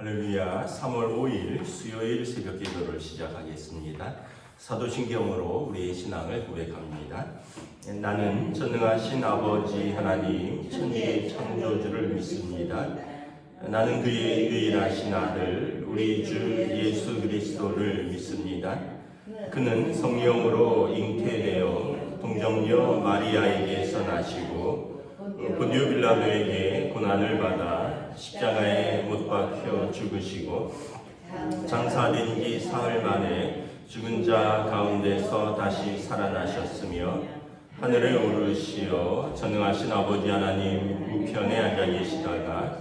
할렐루야. 3월 5일 수요일 새벽 기도를 시작하겠습니다. 사도신경으로 우리의 신앙을 고백합니다. 나는 전능하신 아버지 하나님 천지의 창조주를 믿습니다. 나는 그의 유일하신 아들 우리 주 예수 그리스도를 믿습니다. 그는 성령으로 잉태되어 동정녀 마리아에게서 나시고 본디오 빌라도에게 고난을 받아 십자가에 못 박혀 죽으시고 장사된 지 사흘 만에 죽은 자 가운데서 다시 살아나셨으며 하늘에 오르시어 전능하신 아버지 하나님 우편에 앉아 계시다가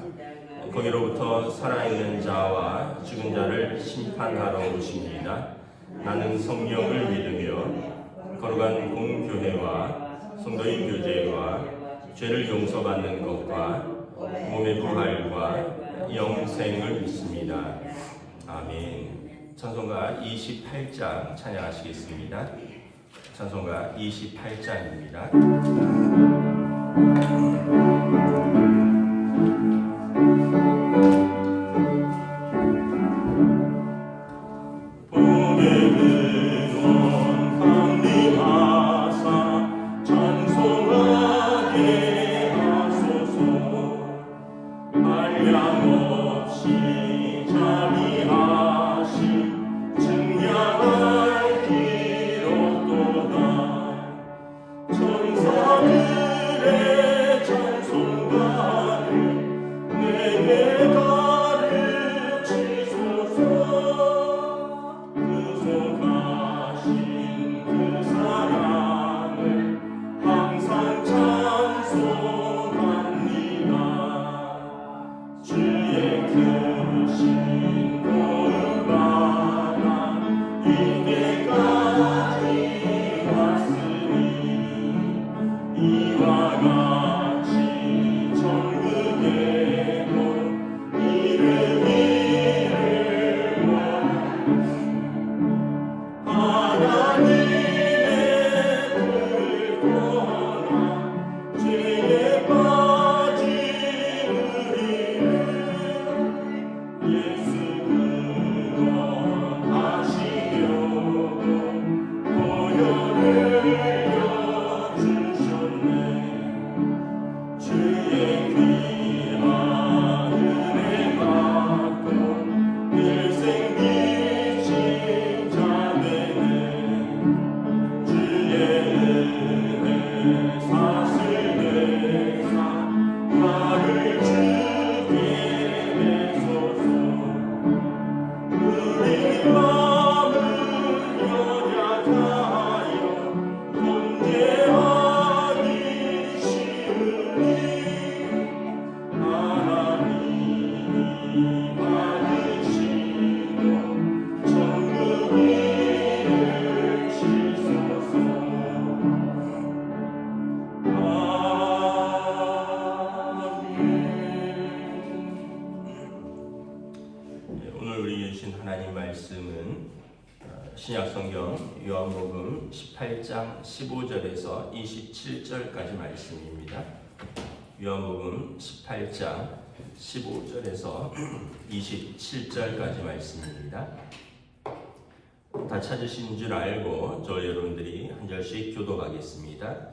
거기로부터 살아있는 자와 죽은 자를 심판하러 오십니다. 나는 성령을 믿으며 거룩한 공교회와 성도의 교제와 죄를 용서받는 것과 몸의 부활과 영생을 믿습니다. 아멘. 찬송가 28장 찬양하시겠습니다. 찬송가 28장입니다. 신약성경 요한복음 18장 15절에서 27절까지 말씀입니다. 요한복음 18장 15절에서 27절까지 말씀입니다. 다 찾으신 줄 알고 저 여러분들이 한 절씩 교독하겠습니다.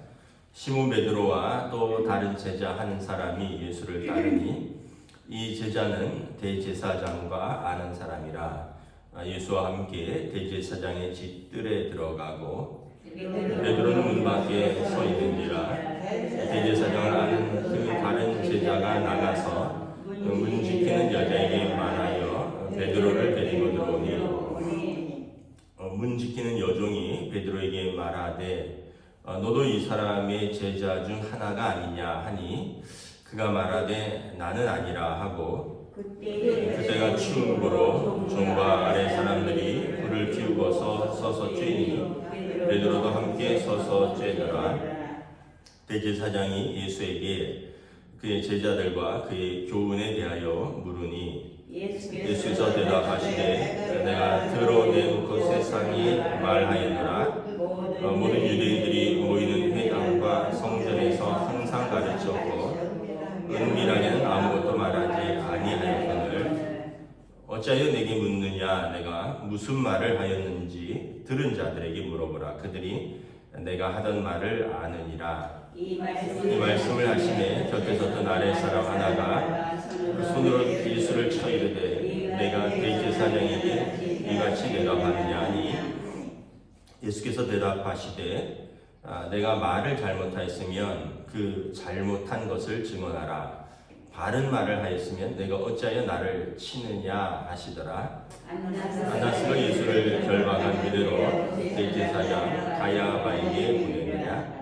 시몬 베드로와 또 다른 제자 한 사람이 예수를 따르니 이 제자는 대제사장과 아는 사람이라 예수와 함께 대제사장의 집들에 들어가고 베드로는 문 밖에 서 있는지라 대제사장을 아는 그 다른 제자가 나가서 문 지키는 여자에게 말하여 베드로를 데리고 들어오니 문 지키는 여종이 베드로에게 말하되 너도 이 사람의 제자 중 하나가 아니냐 하니 그가 말하되 나는 아니라 하고 그때가 추움으로 종과 아래 사람들이 불을 피우고서 서서 쬐니 베드로도 함께 서서 쬐더라. 대제사장이 예수에게 그의 제자들과 그의 교훈에 대하여 물으니 예수께서 대답하시되 내가 들어낸 곳 세상이 말하였노라. 모든 유대인들이 모이는 회당과 성전에서 항상 가르쳤고 은밀하게는 아무것도 말하지 아니하였거늘 어찌하여 내게 묻느냐? 내가 무슨 말을 하였는지 들은 자들에게 물어보라. 그들이 내가 하던 말을 아느니라. 이 말씀을 하시매 곁에 섰던 아랫 사람 하나가 손으로 예수를 쳐 이르되 내가 대제사장에게 이같이 대답하느냐 하니 예수께서 대답하시되 내가 말을 잘못하였으면 그 잘못한 것을 증언하라. 바른 말을 하였으면 내가 어찌하여 나를 치느냐 하시더라. 안나스가 예수를 결박한 그대로 대제사장 가야바에게 보내느냐.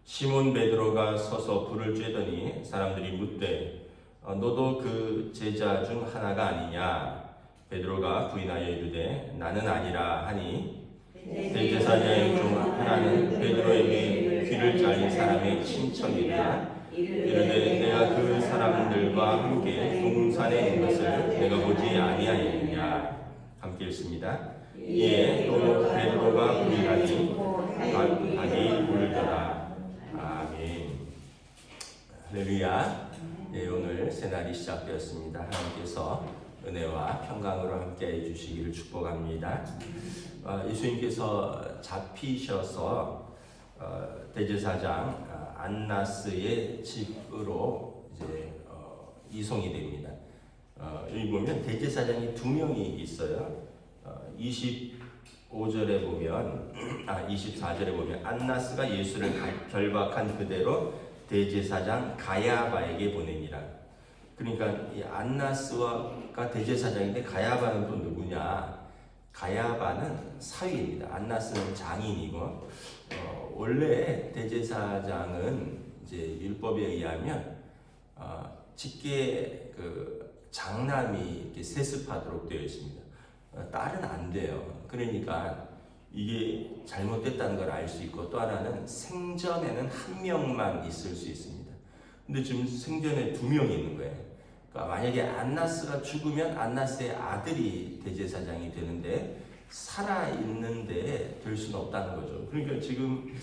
시몬 베드로가 서서 불을 쬐더니 사람들이 묻되 너도 그 제자 중 하나가 아니냐. 베드로가 부인하여 이르되 나는 아니라 하니 대제사장의 중 하나는 베드로에게 귀를 잘린 사람의 친척이라. 이르되 내가 그 사람들과 함께 동산에 있는 것을 내가 보지 아니하였느냐. 함께 읽습니다. 이에 또 베드로가 부인하니 닭이 울더라. 아멘. 할렐루야. 네, 오늘 새날이 시작되었습니다. 하나님께서 은혜와 평강으로 함께해 주시기를 축복합니다. 예수님께서 잡히셔서 대제사장 안나스의 집으로 이제 이송이 됩니다. 여기 보면 대제사장이 두 명이 있어요. 25절에 보면 24절에 보면 안나스가 예수를 결박한 그대로 대제사장 가야바에게 보내니라. 그러니까 이 안나스가 대제사장인데 가야바는 또 누구냐? 가야바는 사위입니다. 안나스는 장인이고 원래 대제사장은 이제 율법에 의하면 직계 장남이 이렇게 세습하도록 되어 있습니다. 딸은 안 돼요. 그러니까 이게 잘못됐다는 걸 알 수 있고 또 하나는 생전에는 한 명만 있을 수 있습니다. 근데 지금 생전에 두 명이 있는 거예요. 그러니까 만약에 안나스가 죽으면 안나스의 아들이 대제사장이 되는데 살아 있는데 될 수는 없다는 거죠. 그러니까 지금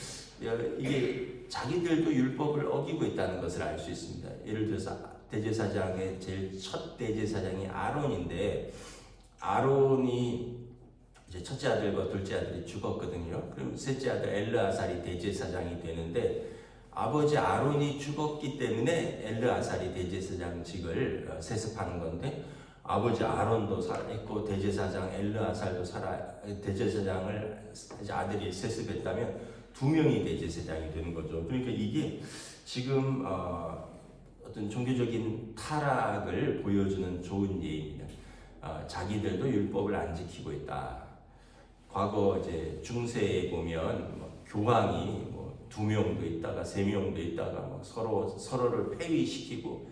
이게 자기들도 율법을 어기고 있다는 것을 알 수 있습니다. 예를 들어서 대제사장의 제일 첫 대제사장이 아론인데 아론이 이제 첫째 아들과 둘째 아들이 죽었거든요. 그럼 셋째 아들 엘르아살이 대제사장이 되는데 아버지 아론이 죽었기 때문에 엘르아살이 대제사장직을 세습하는 건데 아버지 아론도 살아있고 대제사장 엘르아살도 대제사장을 이제 아들이 세습했다면 두 명이 대제사장이 되는 거죠. 그러니까 이게 지금 어떤 종교적인 타락을 보여주는 좋은 예입니다. 자기들도 율법을 안 지키고 있다. 과거 이제 중세에 보면 교황이 두 명도 있다가 세 명도 있다가 서로를 폐위시키고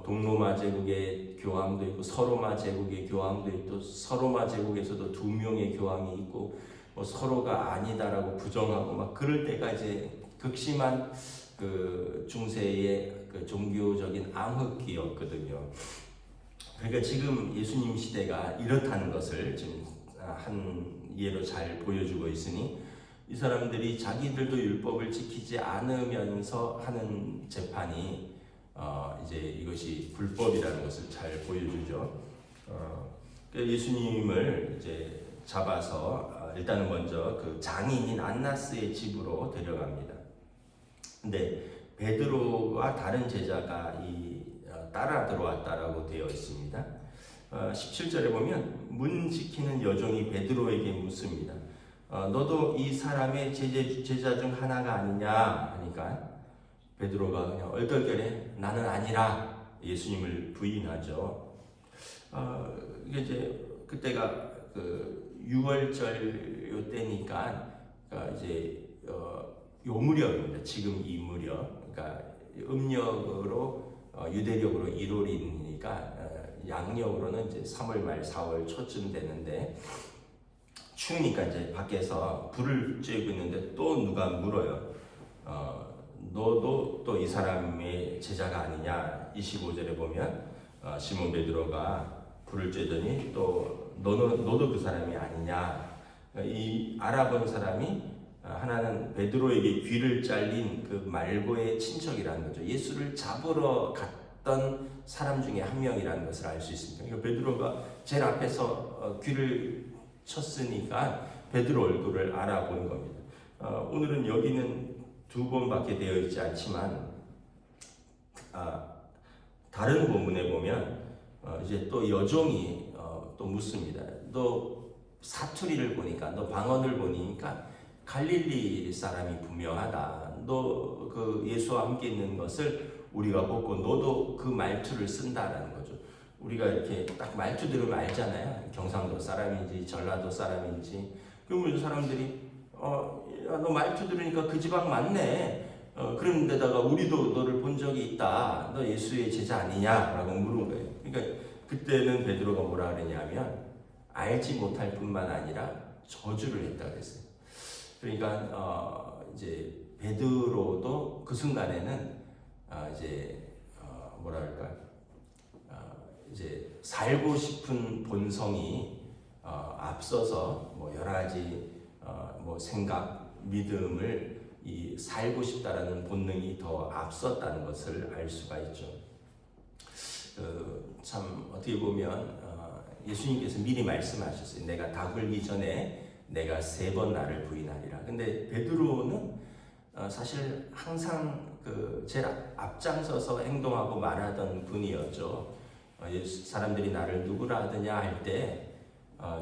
동로마 제국의 교황도 있고 서로마 제국의 교황도 있고 서로마 제국에서도 두 명의 교황이 있고 서로가 아니다라고 부정하고 막 그럴 때가 이제 극심한 그 중세의 그 종교적인 암흑기였거든요. 그러니까 지금 예수님 시대가 이렇다는 것을 지금 한 예로 잘 보여주고 있으니 이 사람들이 자기들도 율법을 지키지 않으면서 하는 재판이 이제 이것이 불법이라는 것을 잘 보여주죠. 예수님을 이제 잡아서 일단은 먼저 그 장인인 안나스의 집으로 데려갑니다. 근데 베드로와 다른 제자가 따라 들어왔다라고 되어 있습니다. 17절에 보면 문 지키는 여종이 베드로에게 묻습니다. 너도 이 사람의 제자 중 하나가 아니냐 하니까 베드로가 그냥 얼떨결에 나는 아니라 예수님을 부인하죠. 이게 이제 그때가 그 6월절 요 때니까 이제 요 무렵입니다. 지금 이 무렵. 그러니까 음력으로 유대력으로 1월이니까 양력으로는 이제 3월 말 4월 초쯤 되는데 추우니까 이제 밖에서 불을 쬐고 있는데 또 누가 물어요. 너도 또 이 사람의 제자가 아니냐? 25절에 보면 시몬 베드로가 불을 쬐더니 또 너도 그 사람이 아니냐? 이 알아본 사람이 하나는 베드로에게 귀를 잘린 그 말고의 친척이라는 거죠. 예수를 잡으러 갔던 사람 중에 한 명이라는 것을 알 수 있습니다. 그러니까 베드로가 제일 앞에서 귀를 쳤으니까 베드로 얼굴을 알아보는 겁니다. 오늘은 여기는 두 번밖에 되어 있지 않지만 다른 본문에 보면 이제 또 여종이 또 묻습니다. 너 사투리를 보니까, 너 방언을 보니까 갈릴리 사람이 분명하다. 너 그 예수와 함께 있는 것을 우리가 보고 너도 그 말투를 쓴다라는 거죠. 우리가 이렇게 딱 말투 들으면 알잖아요. 경상도 사람인지 전라도 사람인지. 그러면 사람들이 야, 너 말투 들으니까 그 지방 맞네. 그런 데다가 우리도 너를 본 적이 있다. 너 예수의 제자 아니냐라고 물은 거예요. 그러니까 그때는 베드로가 뭐라 그랬냐면 알지 못할 뿐만 아니라 저주를 했다 그랬어요. 그러니까 이제 베드로도 그 순간에는 뭐랄까 이제 살고 싶은 본성이 앞서서 뭐 여러 가지 뭐 생각, 믿음을 이 살고 싶다라는 본능이 더 앞섰다는 것을 알 수가 있죠. 참 어떻게 보면 예수님께서 미리 말씀하셨어요. 내가 다 굴기 전에 내가 3번 나를 부인하리라. 근데 베드로는 사실 항상 제일 앞장서서 행동하고 말하던 분이었죠. 사람들이 나를 누구라 하느냐 할 때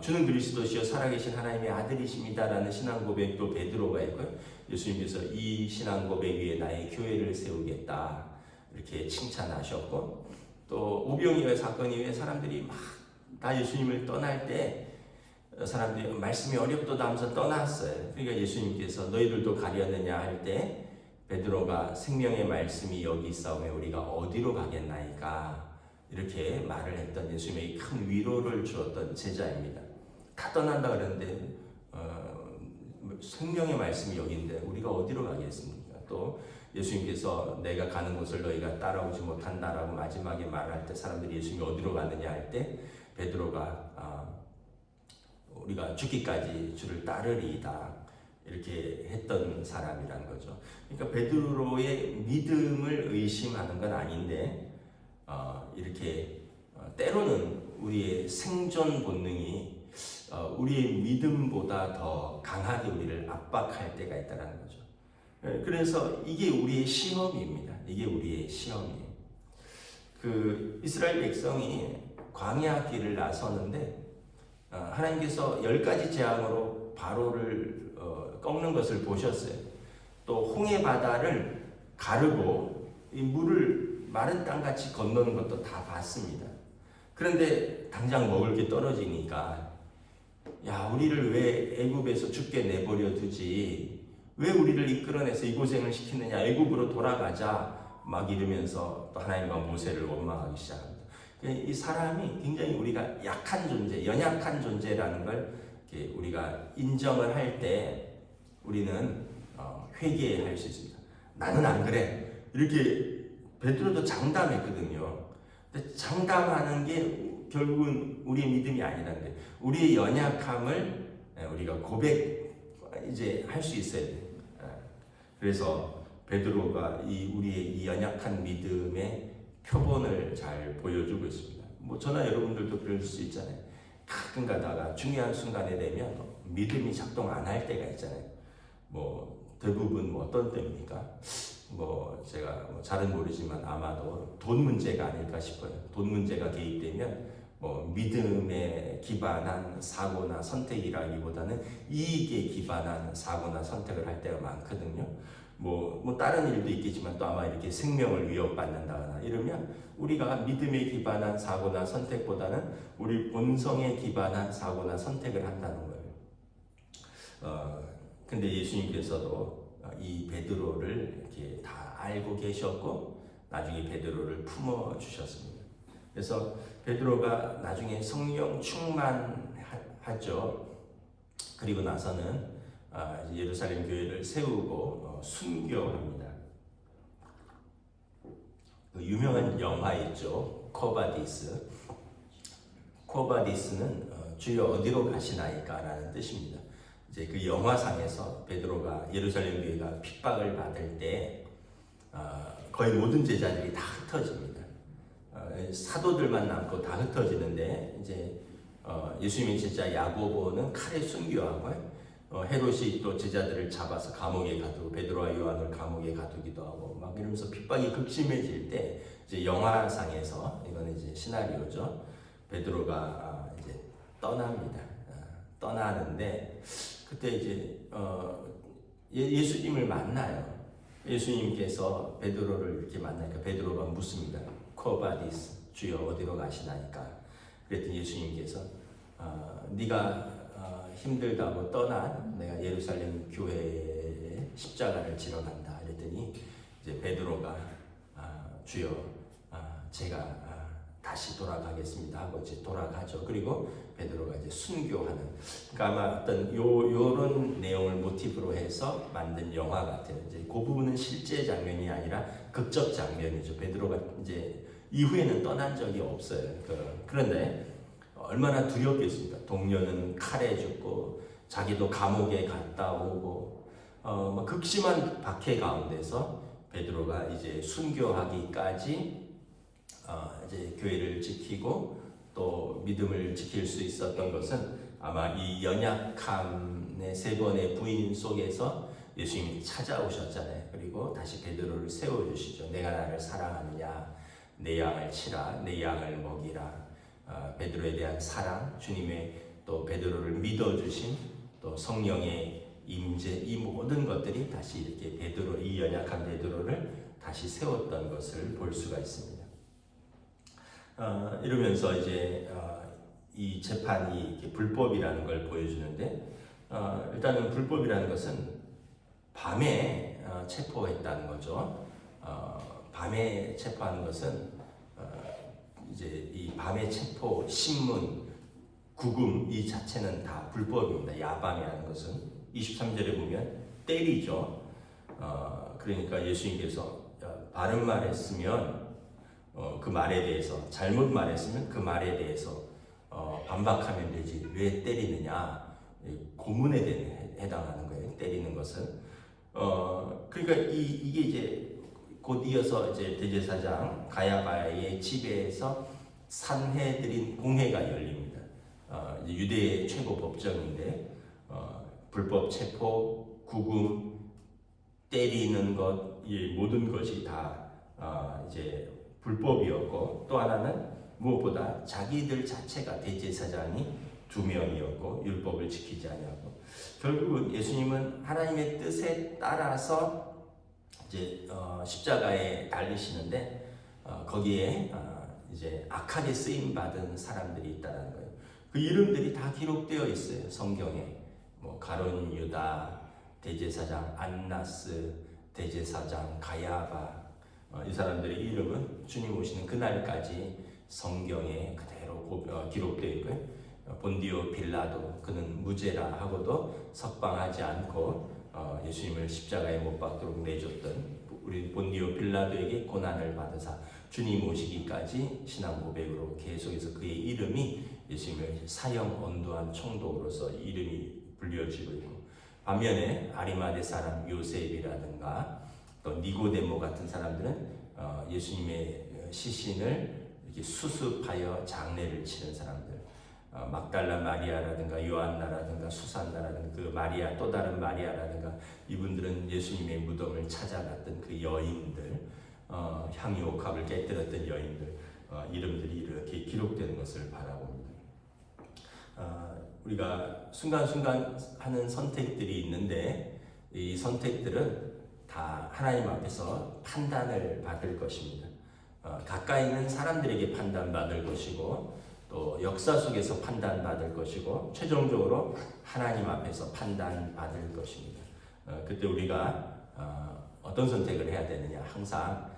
주는 그리스도시요 살아계신 하나님의 아들이십니다라는 신앙 고백도 베드로가 있고요. 예수님께서 이 신앙 고백 위에 나의 교회를 세우겠다 이렇게 칭찬하셨고, 또 오병이어 사건 이후에 사람들이 막 다 예수님을 떠날 때 사람들이 말씀이 어렵도다 하면서 떠났어요. 그러니까 예수님께서 너희들도 가려느냐 할 때 베드로가 생명의 말씀이 여기 있사오매 우리가 어디로 가겠나이까 이렇게 말을 했던 예수님에게 큰 위로를 주었던 제자입니다. 다 떠난다 그러는데 생명의 말씀이 여기인데 우리가 어디로 가겠습니까? 또 예수님께서 내가 가는 곳을 너희가 따라오지 못한다라고 마지막에 말할 때 사람들이 예수님이 어디로 가느냐 할 때 베드로가 우리가 죽기까지 주를 따르리이다 이렇게 했던 사람이란 거죠. 그러니까 베드로의 믿음을 의심하는 건 아닌데 이렇게 때로는 우리의 생존 본능이 우리의 믿음보다 더 강하게 우리를 압박할 때가 있다는 거죠. 그래서 이게 우리의 시험입니다. 이게 우리의 시험이에요. 이스라엘 백성이 광야 길을 나서는데 하나님께서 10가지 재앙으로 바로를 꺾는 것을 보셨어요. 또 홍해 바다를 가르고 이 물을 마른 땅같이 건너는 것도 다 봤습니다. 그런데 당장 먹을 게 떨어지니까 야, 우리를 왜 애굽에서 죽게 내버려 두지? 왜 우리를 이끌어내서 이 고생을 시키느냐? 애굽으로 돌아가자 막 이러면서 또 하나님과 모세를 원망하기 시작합니다. 이 사람이 굉장히 우리가 약한 존재, 연약한 존재라는 걸 우리가 인정을 할 때 우리는 회개할 수 있습니다. 나는 안 그래. 이렇게 베드로도 장담했거든요. 근데 장담하는 게 결국은 우리의 믿음이 아니라는 게 우리의 연약함을 우리가 이제 할 수 있어야 돼요. 그래서 베드로가 우리의 이 연약한 믿음의 표본을 잘 보여주고 있습니다. 뭐 저나 여러분들도 그럴 수 있잖아요. 가끔 가다가 중요한 순간에 되면 믿음이 작동 안 할 때가 있잖아요. 뭐 대부분 어떤 때입니까? 제가 잘은 모르지만 아마도 돈 문제가 아닐까 싶어요. 돈 문제가 개입되면 믿음에 기반한 사고나 선택이라기보다는 이익에 기반한 사고나 선택을 할 때가 많거든요. 다른 일도 있겠지만 또 아마 이렇게 생명을 위협받는다거나 이러면 우리가 믿음에 기반한 사고나 선택보다는 우리 본성에 기반한 사고나 선택을 한다는 거예요. 근데 예수님께서도 이 베드로를 이렇게 다 알고 계셨고 나중에 베드로를 품어 주셨습니다. 그래서 베드로가 나중에 성령 충만하죠. 그리고 나서는 예루살렘 교회를 세우고 순교합니다. 유명한 영화 있죠. 코바디스. 코바디스는 주여 어디로 가시나이까라는 뜻입니다. 이제 그 영화상에서 베드로가 예루살렘 교회가 핍박을 받을 때 거의 모든 제자들이 다 흩어집니다. 사도들만 남고 다 흩어지는데 이제 예수님의 제자 야고보는 칼에 순교하고 헤롯이 또 제자들을 잡아서 감옥에 가두고 베드로와 요한을 감옥에 가두기도 하고 막 이러면서 핍박이 극심해질 때 이제 영화상에서 이거는 이제 시나리오죠. 베드로가 이제 떠납니다. 떠나는데 그때 이제 예수님을 만나요. 예수님께서 베드로를 이렇게 만나니까 베드로가 묻습니다. 코바디스 주여 어디로 가시나이까? 그랬더니 예수님께서 네가 힘들다고 떠난 내가 예루살렘 교회에 십자가를 지러 간다. 그랬더니 이제 베드로가 주여 제가 다시 돌아가겠습니다 하고 이제 돌아가죠. 그리고 베드로가 이제 순교하는, 그러니까 아마 어떤 요런 내용을 모티브로 해서 만든 영화 같아요. 이제 그 부분은 실제 장면이 아니라 극적 장면이죠. 베드로가 이제 이후에는 떠난 적이 없어요. 그런데 얼마나 두렵겠습니까? 동료는 칼에 죽고 자기도 감옥에 갔다 오고 극심한 박해 가운데서 베드로가 이제 순교하기까지 이제 교회를 지키고 또 믿음을 지킬 수 있었던 것은 아마 이 연약함의 세 번의 부인 속에서 예수님이 찾아오셨잖아요. 그리고 다시 베드로를 세워주시죠. 내가 나를 사랑하느냐? 내 양을 치라, 내 양을 먹이라. 베드로에 대한 사랑, 주님의 또 베드로를 믿어주신 또 성령의 임재, 이 모든 것들이 다시 이렇게 베드로, 이 연약한 베드로를 다시 세웠던 것을 볼 수가 있습니다. 이러면서 이제 이 재판이 이렇게 불법이라는 걸 보여주는데 일단은 불법이라는 것은 밤에 체포했다는 거죠. 밤에 체포하는 것은 이제 이 밤에 체포, 신문, 구금 이 자체는 다 불법입니다. 야밤이라는 것은 23절에 보면 때리죠. 그러니까 예수님께서 바른 말했으면 그 말에 대해서, 잘못 말했으면 그 말에 대해서 반박하면 되지 왜 때리느냐, 고문에 해당하는 거예요. 때리는 것은 그러니까 이게 이제 곧 이어서 이제 대제사장 가야바의 집에서 산헤드린 공회가 열립니다. 이제 유대의 최고 법정인데 불법 체포, 구금, 때리는 것, 이 모든 것이 다 이제 불법이었고, 또 하나는 무엇보다 자기들 자체가 대제사장이 2명이었고 율법을 지키지 아니하고, 결국은 예수님은 하나님의 뜻에 따라서 이제 십자가에 달리시는데 거기에 이제 악하게 쓰임 받은 사람들이 있다는 거예요. 그 이름들이 다 기록되어 있어요. 성경에 뭐 가룟 유다, 대제사장 안나스, 대제사장 가야바, 이 사람들의 이름은 주님 오시는 그날까지 성경에 그대로 기록되어 있고요. 본디오 빌라도, 그는 무죄라 하고도 석방하지 않고 예수님을 십자가에 못 박도록 내줬던 우리 본디오 빌라도에게 고난을 받으사 주님 오시기까지 신앙 고백으로 계속해서 그의 이름이 예수님을 사형 언도한 총독으로서 이름이 불려지고 있고, 반면에 아리마대 사람 요셉이라든가 또 니고데모 같은 사람들은 예수님의 시신을 이렇게 수습하여 장례를 치는 사람들, 막달라 마리아라든가 요한나라든가 수산나라든가 그 마리아, 또 다른 마리아라든가, 이분들은 예수님의 무덤을 찾아갔던 그 여인들, 향유옥합을 깨뜨렸던 여인들 이름들이 이렇게 기록되는 것을 바라봅니다. 우리가 순간순간 하는 선택들이 있는데 이 선택들은 다 하나님 앞에서 판단을 받을 것입니다. 가까이 있는 사람들에게 판단받을 것이고, 또 역사 속에서 판단받을 것이고, 최종적으로 하나님 앞에서 판단받을 것입니다. 그때 우리가 어떤 선택을 해야 되느냐, 항상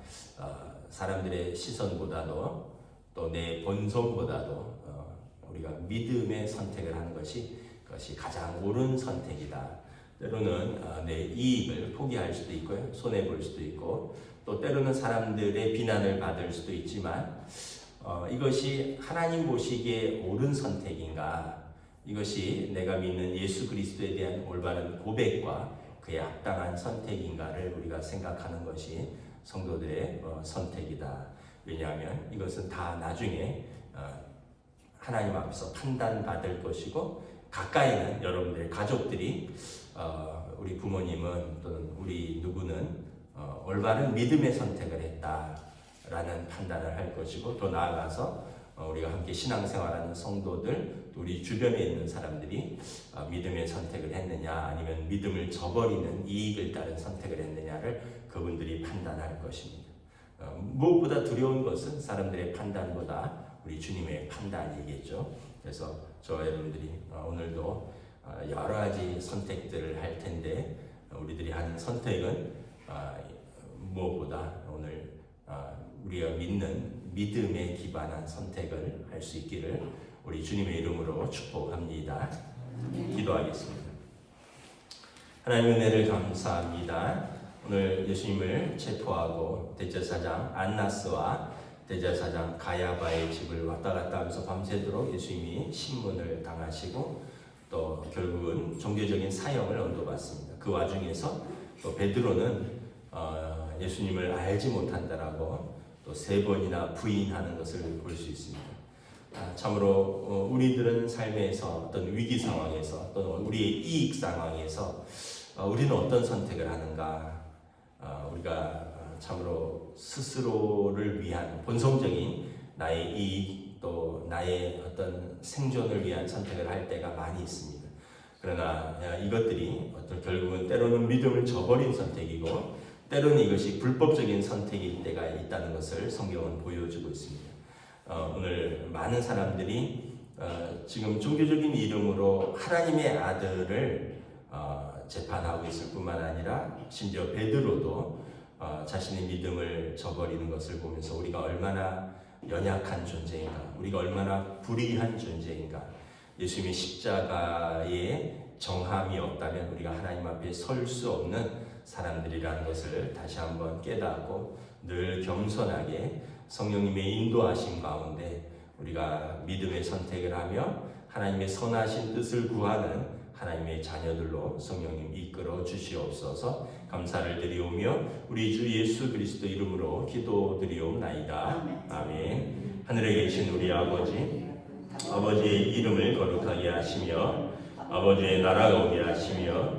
사람들의 시선보다도 또 내 본성보다도 우리가 믿음의 선택을 하는 것이 가장 옳은 선택이다. 때로는 내 이익을 포기할 수도 있고요, 손해볼 수도 있고, 또 때로는 사람들의 비난을 받을 수도 있지만 이것이 하나님 보시기에 옳은 선택인가, 이것이 내가 믿는 예수 그리스도에 대한 올바른 고백과 그의 합당한 선택인가를 우리가 생각하는 것이 성도들의 선택이다. 왜냐하면 이것은 다 나중에 하나님 앞에서 판단받을 것이고, 가까이는 여러분들의 가족들이 우리 부모님은 또는 우리 누구는 올바른 믿음의 선택을 했다라는 판단을 할 것이고, 또 나아가서 우리가 함께 신앙생활하는 성도들, 또 우리 주변에 있는 사람들이 믿음의 선택을 했느냐 아니면 믿음을 저버리는 이익을 따른 선택을 했느냐를 그분들이 판단할 것입니다. 무엇보다 두려운 것은 사람들의 판단보다 우리 주님의 판단이겠죠. 그래서 저와 여러분들이 오늘도 여러 가지 선택들을 할 텐데, 우리들이 하는 선택은 무엇보다 오늘 우리가 믿는 믿음에 기반한 선택을 할 수 있기를 우리 주님의 이름으로 축복합니다. 기도하겠습니다. 하나님의 은혜를 감사합니다. 오늘 예수님을 체포하고 대제사장 안나스와 대제사장 가야바의 집을 왔다 갔다 하면서 밤새도록 예수님이 신문을 당하시고 또 결국은 종교적인 사형을 언도받습니다. 그 와중에서 또 베드로는 예수님을 알지 못한다라고 또 3번이나 부인하는 것을 볼 수 있습니다. 참으로 우리들은 삶에서 어떤 위기 상황에서 또는 우리의 이익 상황에서 우리는 어떤 선택을 하는가, 우리가 참으로 스스로를 위한 본성적인 나의 이익 또 나의 어떤 생존을 위한 선택을 할 때가 많이 있습니다. 그러나 이것들이 어떤 결국은 때로는 믿음을 저버린 선택이고 때로는 이것이 불법적인 선택일 때가 있다는 것을 성경은 보여주고 있습니다. 오늘 많은 사람들이 지금 종교적인 이름으로 하나님의 아들을 재판하고 있을 뿐만 아니라 심지어 베드로도 자신의 믿음을 저버리는 것을 보면서 우리가 얼마나 연약한 존재인가, 우리가 얼마나 불의한 존재인가, 예수님의 십자가에 정함이 없다면 우리가 하나님 앞에 설 수 없는 사람들이라는 것을 다시 한번 깨닫고 늘 겸손하게 성령님의 인도하심 가운데 우리가 믿음의 선택을 하며 하나님의 선하신 뜻을 구하는 하나님의 자녀들로 성령님 이끌어 주시옵소서. 감사를 드리오며 우리 주 예수 그리스도 이름으로 기도드리옵나이다. 아멘. 하늘에 계신 우리 아버지의 이름을 거룩하게 하시며 아버지의 나라가 오게 하시며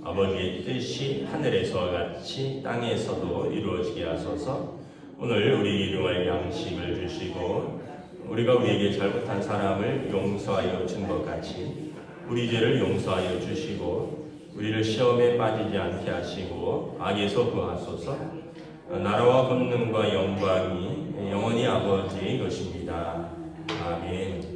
아버지의 뜻이 하늘에서와 같이 땅에서도 이루어지게 하소서. 오늘 우리 일용할 양식을 주시고 우리가 우리에게 잘못한 사람을 용서하여 준 것 같이 우리 죄를 용서하여 주시고 우리를 시험에 빠지지 않게 하시고 악에서 구하소서. 나라와 권능과 영광이 영원히 아버지의 것입니다. 아멘.